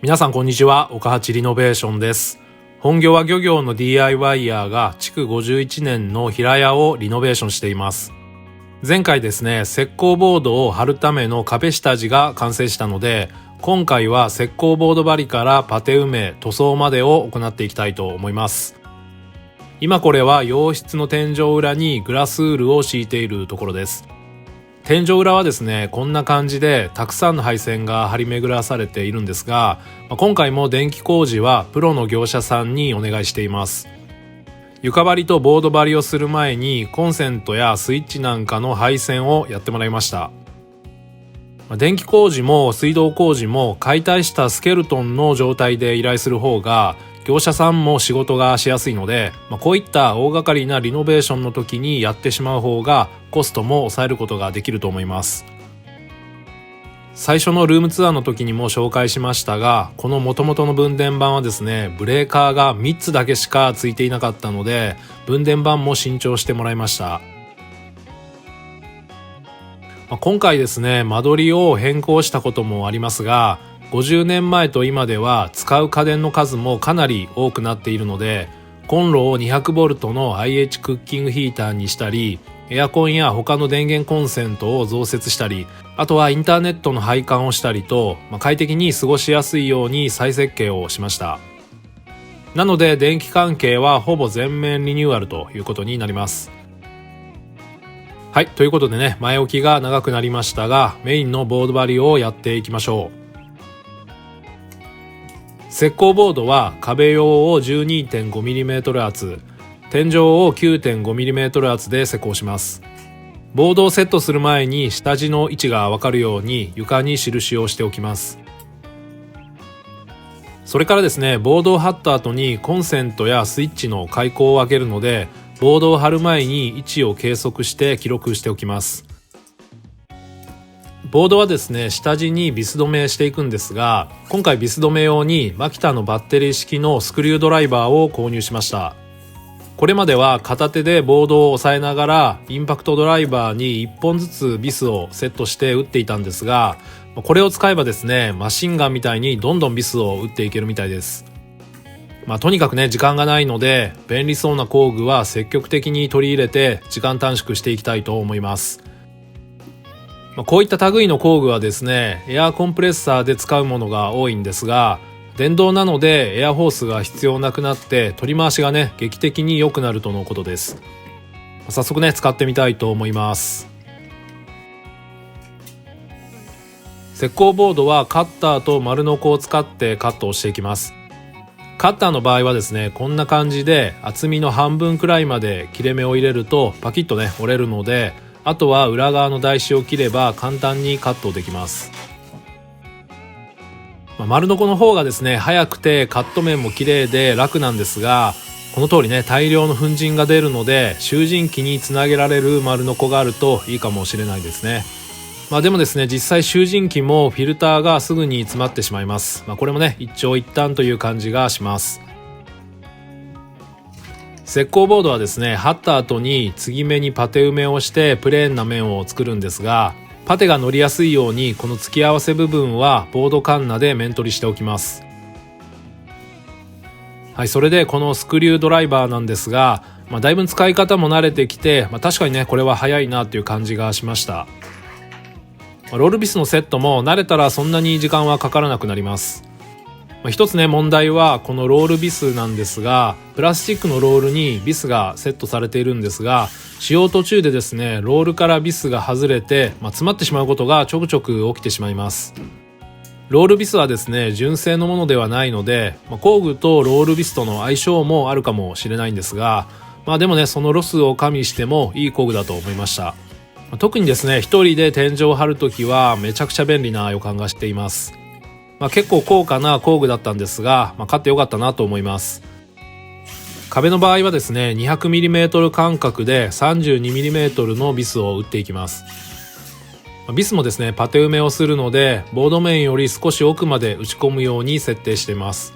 皆さんこんにちは、岡八リノベーションです。本業は漁業の DIY ヤーが築51年の平屋をリノベーションしています。前回ですね、石膏ボードを貼るための壁下地が完成したので、今回は石膏ボード張りからパテ埋め、塗装までを行っていきたいと思います。今これは洋室の天井裏にグラスウールを敷いているところです。天井裏はですね、こんな感じでたくさんの配線が張り巡らされているんですが、今回も電気工事はプロの業者さんにお願いしています。床張りとボード張りをする前にコンセントやスイッチなんかの配線をやってもらいました。電気工事も水道工事も解体したスケルトンの状態で依頼する方が業者さんも仕事がしやすいので、こういった大掛かりなリノベーションの時にやってしまう方がコストも抑えることができると思います。最初のルームツアーの時にも紹介しましたが、この元々の分電盤はですね、ブレーカーが3つだけしかついていなかったので、分電盤も新調してもらいました。今回ですね、間取りを変更したこともありますが、50年前と今では使う家電の数もかなり多くなっているので、コンロを 200V の IH クッキングヒーターにしたり、エアコンや他の電源コンセントを増設したり、あとはインターネットの配管をしたりと、快適に過ごしやすいように再設計をしました。なので電気関係はほぼ全面リニューアルということになります。はい、ということでね、前置きが長くなりましたが、メインのボード張りをやっていきましょう。石膏ボードは壁用を 12.5mm 厚、天井を 9.5mm 厚で施工します。ボードをセットする前に下地の位置がわかるように床に印をしておきます。それからですね、ボードを貼った後にコンセントやスイッチの開口を開けるので、ボードを貼る前に位置を計測して記録しておきます。ボードはですね、下地にビス止めしていくんですが、今回ビス止め用にマキタのバッテリー式のスクリュードライバーを購入しました。これまでは片手でボードを押さえながらインパクトドライバーに1本ずつビスをセットして打っていたんですが、これを使えばですね、マシンガンみたいにどんどんビスを打っていけるみたいです。とにかくね、時間がないので便利そうな工具は積極的に取り入れて時間短縮していきたいと思います。こういった類の工具はですね、エアコンプレッサーで使うものが多いんですが、電動なのでエアホースが必要なくなって取り回しがね、劇的に良くなるとのことです。早速ね、使ってみたいと思います。石膏ボードはカッターと丸ノコを使ってカットをしていきます。カッターの場合はですね、こんな感じで厚みの半分くらいまで切れ目を入れるとパキッとね、折れるので、あとは裏側の台紙を切れば簡単にカットできます。丸ノコの方がですね、早くてカット面も綺麗で楽なんですが、この通りね、大量の粉塵が出るので集塵機につなげられる丸ノコがあるといいかもしれないですね。でもですね、実際集塵機もフィルターがすぐに詰まってしまいます。これもね、一長一短という感じがします。石膏ボードはですね、貼った後に継ぎ目にパテ埋めをしてプレーンな面を作るんですが、パテが乗りやすいようにこの付き合わせ部分はボードカンナで面取りしておきます。はい、それでこのスクリュードライバーなんですが、だいぶ使い方も慣れてきて、確かにね、これは早いなっていう感じがしました。ロールビスのセットも慣れたらそんなに時間はかからなくなります。一つね、問題はこのロールビスなんですが、プラスチックのロールにビスがセットされているんですが、使用途中でですね、ロールからビスが外れて、詰まってしまうことがちょくちょく起きてしまいます。ロールビスはですね、純正のものではないので、工具とロールビスとの相性もあるかもしれないんですが、でもね、そのロスを加味してもいい工具だと思いました。特にですね、一人で天井を張るときはめちゃくちゃ便利な予感がしています。結構高価な工具だったんですが、買ってよかったなと思います。壁の場合はですね、 200mm 間隔で 32mm のビスを打っていきます。ビスもですね、パテ埋めをするのでボード面より少し奥まで打ち込むように設定しています。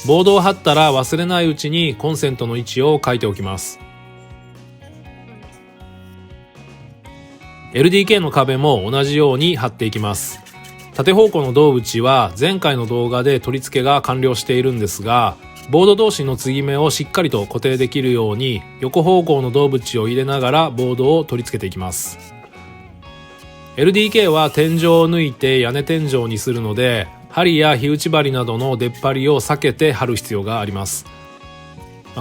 ボードを貼ったら忘れないうちにコンセントの位置を書いておきます。LDK の壁も同じように貼っていきます。縦方向の胴縁は前回の動画で取り付けが完了しているんですが、ボード同士の継ぎ目をしっかりと固定できるように横方向の胴縁を入れながらボードを取り付けていきます。LDK は天井を抜いて屋根天井にするので、針や火打ち針などの出っ張りを避けて貼る必要があります。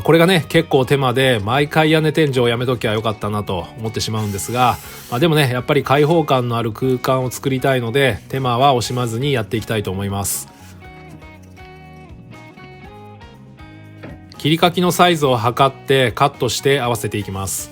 これがね結構手間で、毎回屋根天井をやめときゃよかったなと思ってしまうんですが、でもねやっぱり開放感のある空間を作りたいので、手間は惜しまずにやっていきたいと思います。切り欠きのサイズを測ってカットして合わせていきます。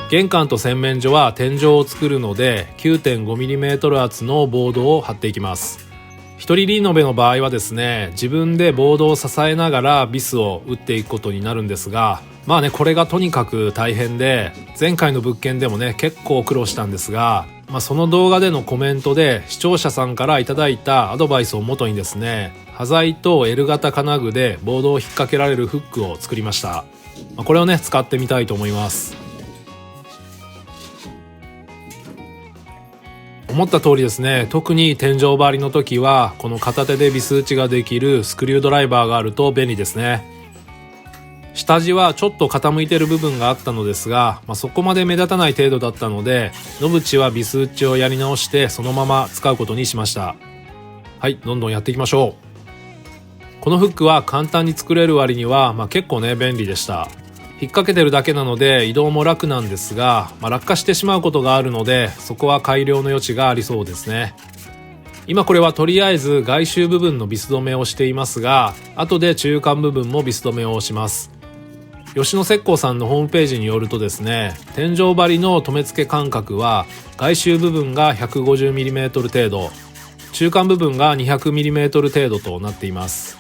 玄関と洗面所は天井を作るので 9.5mm 厚のボードを貼っていきます。一人リノベの場合はですね、自分でボードを支えながらビスを打っていくことになるんですが、これがとにかく大変で、前回の物件でもね結構苦労したんですが、その動画でのコメントで視聴者さんからいただいたアドバイスをもとにですね、端材と L 型金具でボードを引っ掛けられるフックを作りました。これをね使ってみたいと思います。思った通りですね、特に天井張りの時はこの片手でビス打ちができるスクリュードライバーがあると便利ですね。下地はちょっと傾いてる部分があったのですが、そこまで目立たない程度だったので、野縁はビス打ちをやり直してそのまま使うことにしました。はい、どんどんやっていきましょう。このフックは簡単に作れる割には、結構ね便利でした。引っ掛けてるだけなので移動も楽なんですが、落下してしまうことがあるので、そこは改良の余地がありそうですね。今これはとりあえず外周部分のビス止めをしていますが、後で中間部分もビス止めをします。吉野石膏さんのホームページによるとですね、天井張りの留め付け間隔は外周部分が 150mm 程度、中間部分が 200mm 程度となっています。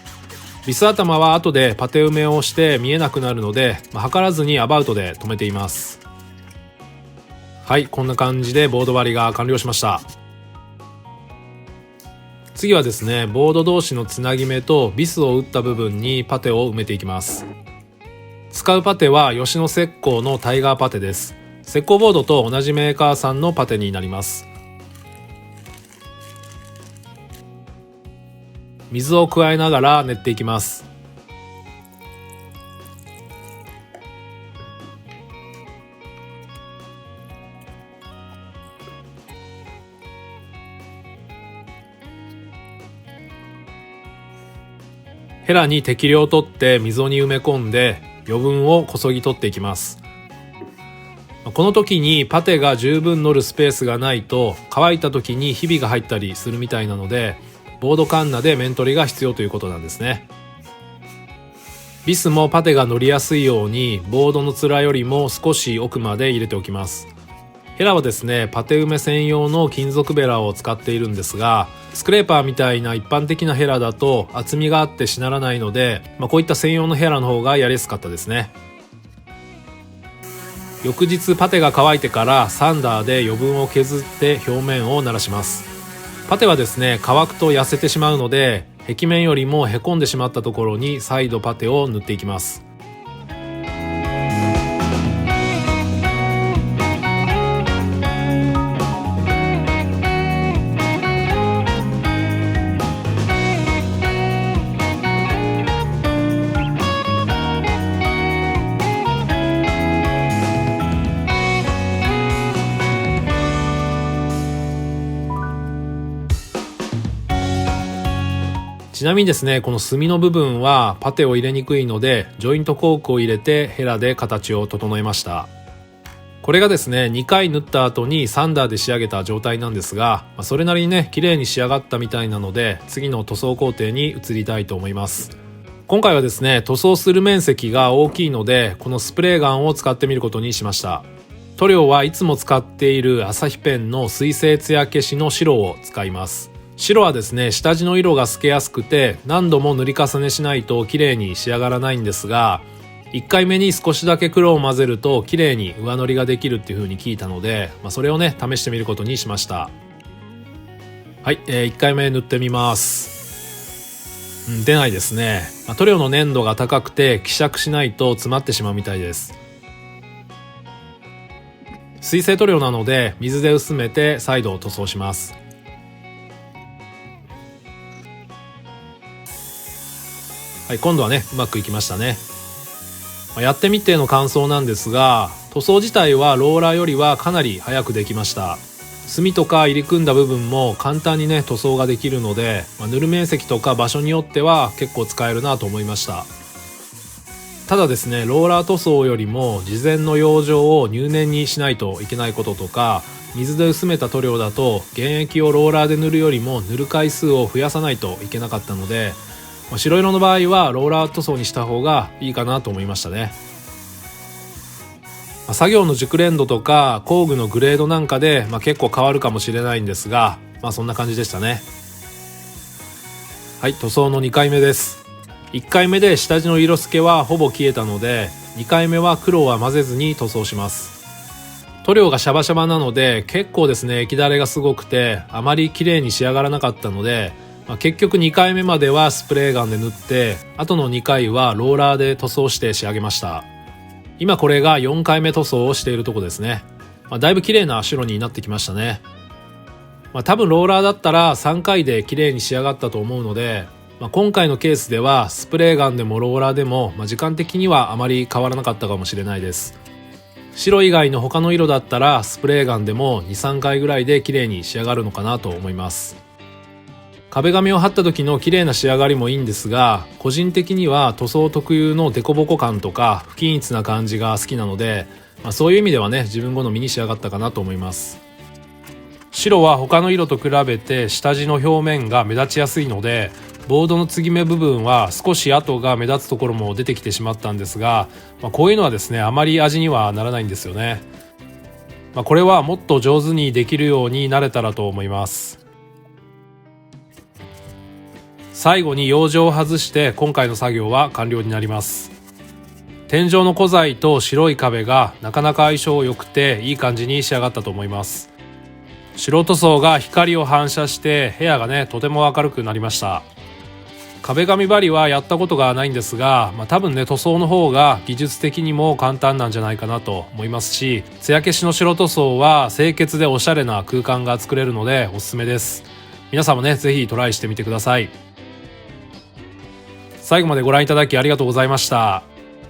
ビス頭は後でパテ埋めをして見えなくなるので、測らずにアバウトで留めています。はい、こんな感じでボード張りが完了しました。次はですね、ボード同士のつなぎ目とビスを打った部分にパテを埋めていきます。使うパテは吉野石膏のタイガーパテです。石膏ボードと同じメーカーさんのパテになります。水を加えながら練っていきます。ヘラに適量取って溝に埋め込んで余分をこそぎ取っていきます。この時にパテが十分乗るスペースがないと乾いた時にひびが入ったりするみたいなので、ボードカンナで面取りが必要ということなんですね。ビスもパテが乗りやすいようにボードの面よりも少し奥まで入れておきます。ヘラはですね、パテ埋め専用の金属ベラを使っているんですが、スクレーパーみたいな一般的なヘラだと厚みがあってしならないので、こういった専用のヘラの方がやりやすかったですね。翌日パテが乾いてからサンダーで余分を削って表面をならします。パテはですね、乾くと痩せてしまうので、壁面よりもへこんでしまったところに再度パテを塗っていきます。ちなみにですね、この墨の部分はパテを入れにくいので、ジョイントコークを入れてヘラで形を整えました。これがですね、2回縫った後にサンダーで仕上げた状態なんですが、それなりにね、綺麗に仕上がったみたいなので、次の塗装工程に移りたいと思います。今回はですね、塗装する面積が大きいので、このスプレーガンを使ってみることにしました。塗料はいつも使っているアサヒペンの水性艶消しの白を使います。白はですね、下地の色が透けやすくて何度も塗り重ねしないと綺麗に仕上がらないんですが、1回目に少しだけ黒を混ぜると綺麗に上塗りができるっていう風に聞いたので、それをね試してみることにしました。はい、1回目塗ってみます。出ないですね。塗料の粘度が高くて希釈しないと詰まってしまうみたいです。水性塗料なので水で薄めて再度塗装します。はい、今度はねうまくいきましたね。やってみての感想なんですが、塗装自体はローラーよりはかなり早くできました。墨とか入り組んだ部分も簡単にね塗装ができるので、塗る面積とか場所によっては結構使えるなと思いました。ただですね、ローラー塗装よりも事前の養生を入念にしないといけないこととか、水で薄めた塗料だと原液をローラーで塗るよりも塗る回数を増やさないといけなかったので、白色の場合はローラー塗装にした方がいいかなと思いましたね。作業の熟練度とか工具のグレードなんかで、結構変わるかもしれないんですが、そんな感じでしたね。はい、塗装の2回目です。1回目で下地の色付けはほぼ消えたので、2回目は黒は混ぜずに塗装します。塗料がシャバシャバなので結構ですね液だれがすごくてあまり綺麗に仕上がらなかったので、結局2回目まではスプレーガンで塗って、あとの2回はローラーで塗装して仕上げました。今これが4回目塗装をしているとこですね。だいぶ綺麗な白になってきましたね。多分ローラーだったら3回で綺麗に仕上がったと思うので、今回のケースではスプレーガンでもローラーでも、時間的にはあまり変わらなかったかもしれないです。白以外の他の色だったらスプレーガンでも 2,3 回ぐらいで綺麗に仕上がるのかなと思います。壁紙を貼った時の綺麗な仕上がりもいいんですが、個人的には塗装特有のデコボコ感とか不均一な感じが好きなので、そういう意味ではね自分好みに仕上がったかなと思います。白は他の色と比べて下地の表面が目立ちやすいので、ボードの継ぎ目部分は少し跡が目立つところも出てきてしまったんですが、こういうのはですねあまり味にはならないんですよね。これはもっと上手にできるようになれたらと思います。最後に養生を外して今回の作業は完了になります。天井の古材と白い壁がなかなか相性良くていい感じに仕上がったと思います。白塗装が光を反射して部屋がねとても明るくなりました。壁紙張りはやったことがないんですが、多分ね塗装の方が技術的にも簡単なんじゃないかなと思いますし、艶消しの白塗装は清潔でおしゃれな空間が作れるのでおすすめです。皆さんもねぜひトライしてみてください。最後までご覧いただきありがとうございました。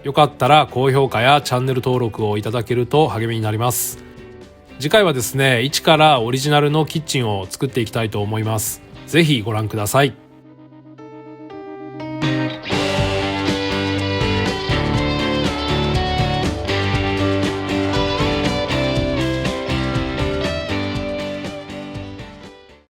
よかったら高評価やチャンネル登録をいただけると励みになります。次回はですね、一からオリジナルのキッチンを作っていきたいと思います。ぜひご覧ください。